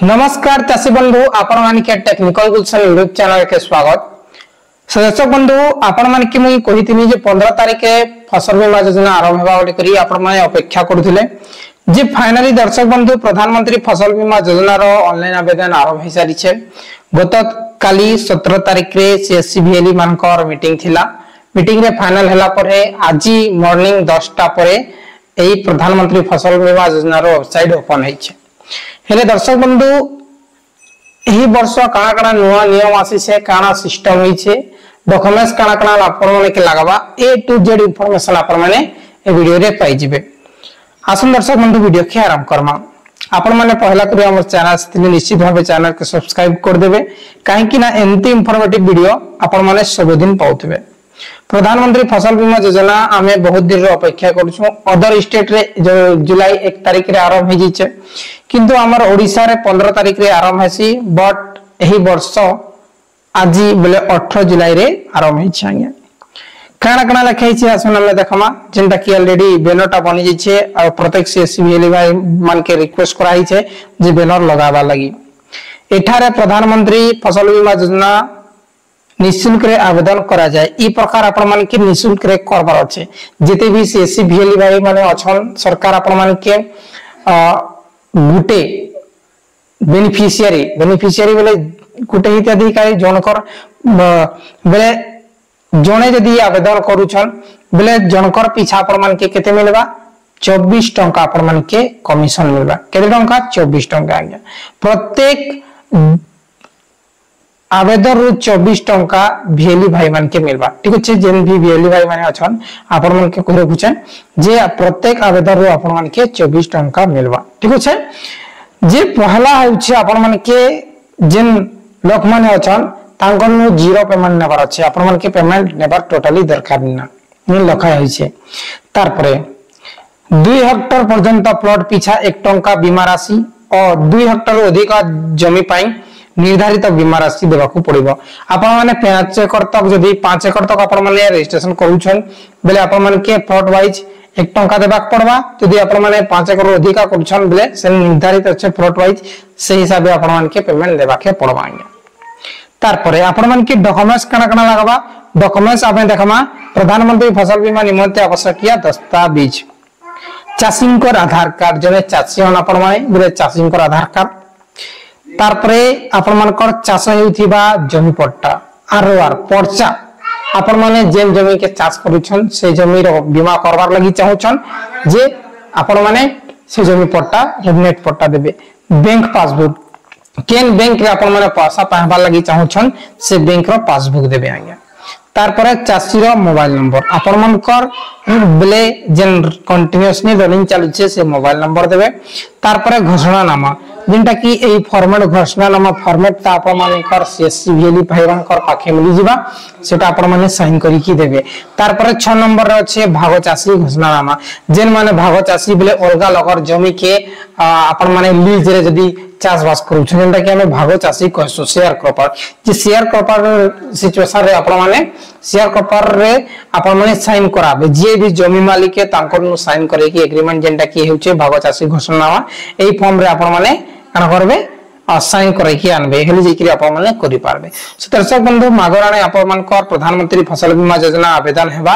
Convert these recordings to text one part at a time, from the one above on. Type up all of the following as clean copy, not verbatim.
नमस्कार चाषी बंधु आपण मानिके टेक्निकल गुलशन यूट्यूब चैनल के स्वागत। दर्शक बंधु आपण मानिके मुई कहिथिनी जे 15 तारिख फसल बीमा योजना आरंभ हेबा बोली करी आपण माने अपेक्षा करथिले जे फाइनली दर्शक बंधु प्रधानमंत्री फसल बीमा योजना रो ऑनलाइन आवेदन आरंभ हे सारी छे। गत काली 17 तारिख रे सीएससीबीएलई मानकर मीटिंग थिला। मीटिंग रे फाइनल हला परे आजी मॉर्निंग 10 टा परे एई प्रधानमंत्री फसल बीमा योजना रो वेबसाइट ओपन हे छे। हेले दर्शक बंधु एही वर्ष काना काना नुवा नियम आसी से काना सिस्टम होई छे डॉक्यूमेंट्स काना काना आपण माने के लगावा ए टू जेड इंफॉर्मेशन आपण माने ए वीडियो रे पाई जिवे। आसन दर्शक बंधु वीडियो के आराम करमा आपण माने पहला करी हमर चैनल से निश्चित भाबे चैनल के सब्सक्राइब कर देबे काहे कि ना एंती इंफॉर्मेटिव वीडियो आपण माने सब दिन पाउतबे। प्रधानमंत्री फसल बीमा योजना आमे बहुत दिन रो अपेक्षा करछु। अदर स्टेट रे जो जुलाई 1 तारिख रे आरंभ हे जिचे किंतु हमर ओडिसा रे 15 तारिख रे आरंभ हेसी बट एही वर्ष आजी बेले 18 जुलाई रे आरंभ हे छांगे। काना काना लिखाई छे आसन हम देखमा जेंटा कि ऑलरेडी बैनरटा बनि जिचे और प्रत्येक सीएससीबीएलई भाई मान के रिक्वेस्ट कराई छे जे बैनर लगावा लागि। एठारे प्रधानमंत्री फसल बीमा योजना निःशुल्क रे आवेदन करा जाए ई प्रकार आपण मान के निःशुल्क रे करबार अछि। जेते भी सीएससीबीएलई भाई माने अछन सरकार आपण मान के गुटे बेनिफिशियरी बेले गुटे हिताधिकारी जनकर बेले जने जदी आवेदन करूछन बेले जनकर पीछा आपण मान के केते मिलबा 24 टंका आपण मान के कमिशन मिलबा। केते टंका 24 टंका आज्ञा प्रत्येक आवेदन रु 24 टंका भिएली भाई मान के मिलबा। ठीक अछि जेन भी भिएली भाई माने अछन आपण मान के कहि रखुछन जे प्रत्येक आवेदन रु आपण मान के 24 टंका मिलबा। ठीक अछि जे पहला होछि आपण मान के जेन लोक माने अछन तांगन नु जीरो पेमेंट नेबार अछि आपण मान के पेमेंट नेबार टोटली दरकार ना नि लखा होई छे। तार परे 2 हेक्टर पर्यंत प्लॉट पीछा 1 टंका बीमा राशि और 2 हेक्टर अधिक जमी पाई निर्धारित बीमा राशि देबाकू पड़िबो। आपण माने 5 एकड़ तक जदी 5 एकड़ तक आपण माने रजिस्ट्रेशन करूछन बेले आपण माने के प्लॉट वाइज 1 टंका देबाक पड़बा। जदी आपण माने 5 एकड़ अधिक करूछन बेले से निर्धारित अछि प्लॉट वाइज से हिसाब से आपण माने के पेमेंट देबाके पड़बा। तार परे आपण माने के डॉक्यूमेंट्स काना काना लगाबा डॉक्यूमेंट्स आपे देखमा प्रधानमंत्री फसल बीमा निमंते आवश्यक दस्तावेज चाषींकर आधार कार्ड जने चाषी हन आपण माने बेले चाषींकर आधार कार्ड तार परे आपण मानकर चाष हेउथिबा जमी पट्टा आरआर पर्चा आपण माने जेन जमी के चाष करूछन से जमी रो बीमा करबार लागि चाहुछन जे आपण माने से जमी पट्टा नेट पट्टा देबे। बैंक पासबुक केन बैंक रे आपण माने पैसा पाहबा लागि चाहुछन से बैंक रो पासबुक देबे आज्ञा। तार परे चाषी रो मोबाइल नंबर आपण मानकर बेले जेन कंटीन्यूअसली रनिंग चालू छे से मोबाइल नंबर देबे। तार परे घोषणानामा जेंटा कि एई फॉर्मेट घोषणानामा फॉर्मेट ता आपण मानकर सीएससीबीएलई भाईवानकर पाखे मिली जिबा सेटा आपण माने साइन करी की देबे। तार परे 6 नंबर रे अछि भाग चाषी घोषणानामा जेन माने भाग चाषी बेले अलगा लगर जमी के आपण माने लीज रे जदी चाष बास करू जेंटा कि हमें भाग चाषी कहसु शेयर क्रॉपर जे शेयर क्रॉपर सिचुएशन रे आपण माने शेयर क्रॉपर रे आपण माने साइन कराबे जे भी जमी मालिक के तांकर नु साइन करे की एग्रीमेंट जेंटा कि हेउचे भाग चाषी घोषणानामा एई फॉर्म रे आपण माने काना करबे साइन करे की आनबे हेले जे कि आपण माने करि पारबे। सो दर्शक बंधु मागराने आपण मानकर प्रधानमंत्री फसल बीमा योजना आवेदन हेबा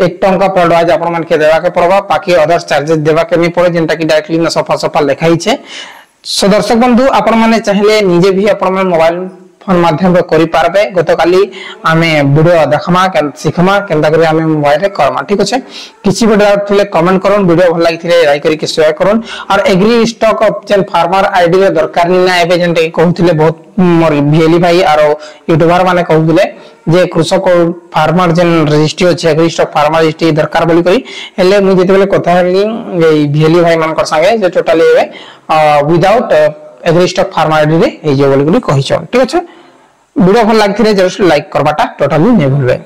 1 टंका पर आज आपण मान के देबा के पड़बा बाकी अदर चार्जेस देबा के नै पड़े जेंटा कि डायरेक्टली न सफा सफा लिखाई छे। सो दर्शक बंधु आपण माने चाहिले निजे भी आपण माने मोबाइल फोन माध्यम रे करि पारबे। गतकाली आमे वीडियो देखमा के सिखमा केंदा करे आमे मोबाइल रे करमा। ठीक अछि किछि भी डाउट थिले कमेंट करन वीडियो भल लागिथिले लाइक करि के शेयर करन और agri stock option farmer ID रे दरकार ना एबे जेंटे कहउथिले बहुत मोर भिएली भाई और यूट्यूबर माने कहउथिले जे कृषक फार्मर जेन रजिस्ट्री अछि एग्री स्टॉक फार्मर रजिस्ट्री दरकार बोली करी हेले मु जेते बेले कथा हली ए भिएली भाई मानकर संगे जे टोटली एबे without agri stock farmer ID रे ए जे बोली कहि छ। ठीक अछि वीडियो भल लागथिले जरूर लाइक करबाटा टोटली नै भूलबे।